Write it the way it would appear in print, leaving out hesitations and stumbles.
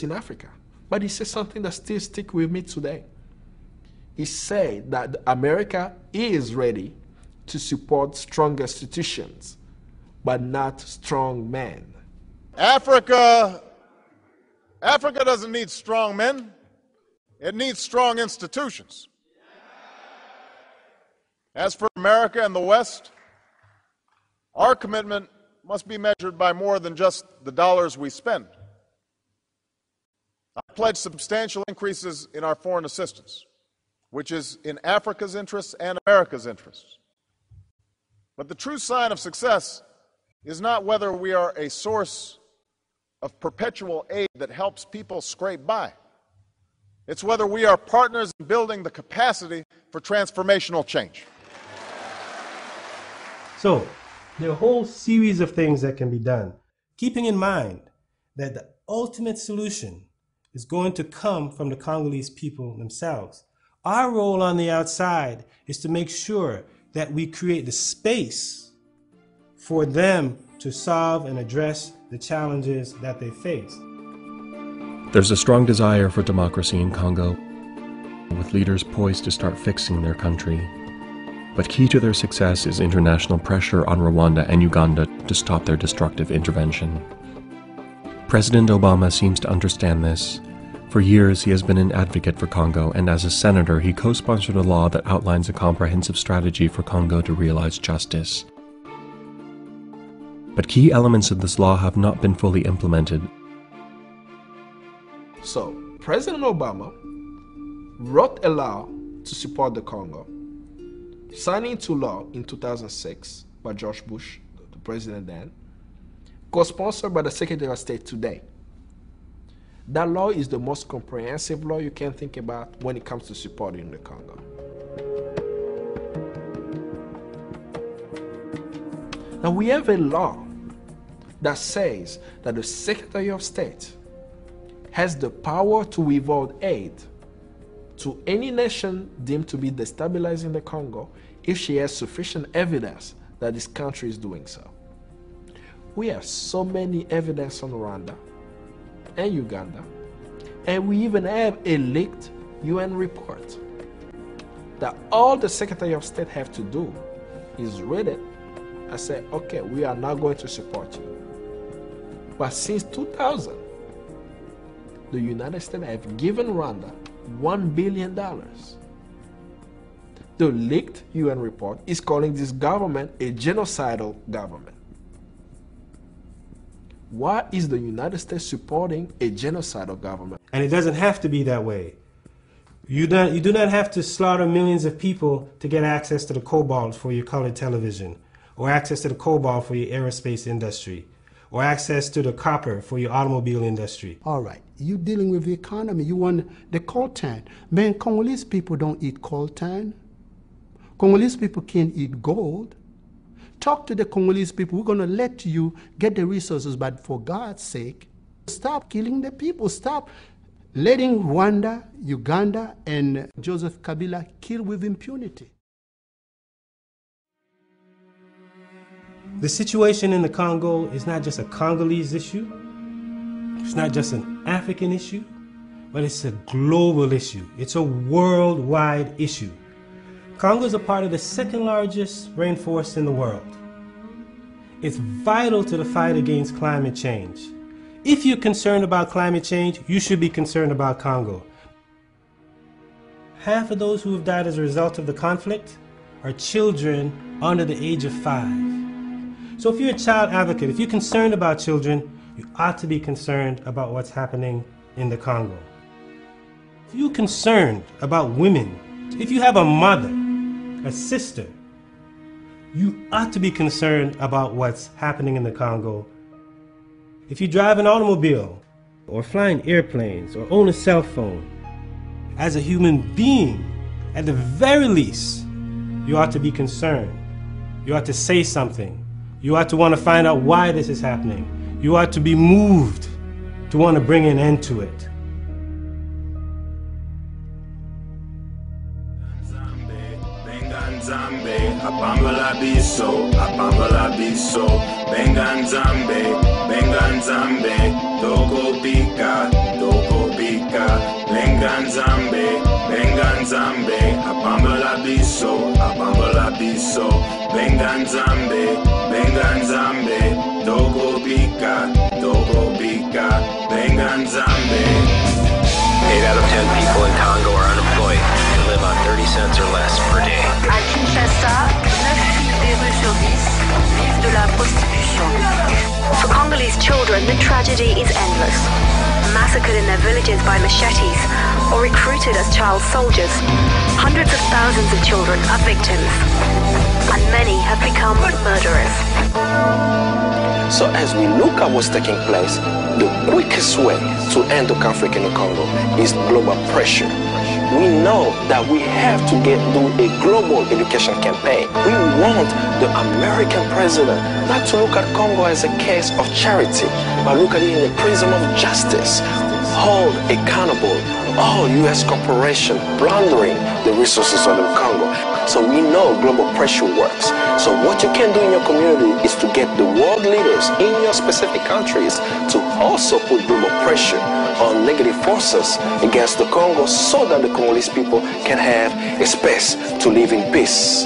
in Africa. But he said something that still sticks with me today. He said that America is ready to support strong institutions, but not strong men. Africa doesn't need strong men. It needs strong institutions. As for America and the West, our commitment must be measured by more than just the dollars we spend. I pledge substantial increases in our foreign assistance, which is in Africa's interests and America's interests. But the true sign of success is not whether we are a source of perpetual aid that helps people scrape by. It's whether we are partners in building the capacity for transformational change. So, there are a whole series of things that can be done, keeping in mind that the ultimate solution is going to come from the Congolese people themselves. Our role on the outside is to make sure that we create the space for them to solve and address the challenges that they face. There's a strong desire for democracy in Congo, with leaders poised to start fixing their country. But key to their success is international pressure on Rwanda and Uganda to stop their destructive intervention. President Obama seems to understand this. For years, he has been an advocate for Congo, and as a senator, he co-sponsored a law that outlines a comprehensive strategy for Congo to realize justice. But key elements of this law have not been fully implemented. So, President Obama wrote a law to support the Congo, signed into law in 2006 by George Bush, the president then, co-sponsored by the Secretary of State today. That law is the most comprehensive law you can think about when it comes to supporting the Congo. Now we have a law that says that the Secretary of State has the power to withhold aid to any nation deemed to be destabilizing the Congo if she has sufficient evidence that this country is doing so. We have so many evidence on Rwanda and Uganda, and we even have a leaked UN report that all the Secretary of State have to do is read it and say, okay, we are now going to support you. But since 2000, the United States have given Rwanda $1 billion. The leaked UN report is calling this government a genocidal government. Why is the United States supporting a genocidal government? And it doesn't have to be that way. You do not have to slaughter millions of people to get access to the cobalt for your colored television, or access to the cobalt for your aerospace industry, or access to the copper for your automobile industry. All right, you dealing with the economy, you want the coltan. Man, Congolese people don't eat coltan. Congolese people can't eat gold. Talk to the Congolese people, we're gonna let you get the resources, but for God's sake, stop killing the people, stop letting Rwanda, Uganda, and Joseph Kabila kill with impunity. The situation in the Congo is not just a Congolese issue, it's not just an African issue, but it's a global issue. It's a worldwide issue. Congo is a part of the second largest rainforest in the world. It's vital to the fight against climate change. If you're concerned about climate change, you should be concerned about Congo. Half of those who have died as a result of the conflict are children under the age of 5. So if you're a child advocate, if you're concerned about children, you ought to be concerned about what's happening in the Congo. If you're concerned about women, if you have a mother, a sister, you ought to be concerned about what's happening in the Congo. If you drive an automobile, or fly in airplanes, or own a cell phone, as a human being, at the very least, you ought to be concerned. You ought to say something. You ought to want to find out why this is happening. You ought to be moved to want to bring an end to it. Apambala biso, benganzambe, toko pika, Benganzambe, Apambala biso, Benganzambe, Togo bika, Benganzambe. 8 out of 10 people in Congo are unemployed and live on 30 cents or less per day. À Kinshasa, 9 filles des rues sur 10 vivent de la prostitution. For Congolese children, the tragedy is endless. Massacred in their villages by machetes or recruited as child soldiers, hundreds of thousands of children are victims, and many have become murderers. So as we look at what's taking place, the quickest way to end the conflict in the Congo is global pressure. We know that we have to do a global education campaign. We want the American president not to look at Congo as a case of charity, but look at it in the prism of justice. Hold accountable all U.S. corporations plundering the resources of the Congo. So we know global pressure works. So what you can do in your community is to get the world leaders in your specific countries to also put global pressure on negative forces against the Congo so that the Congolese people can have a space to live in peace.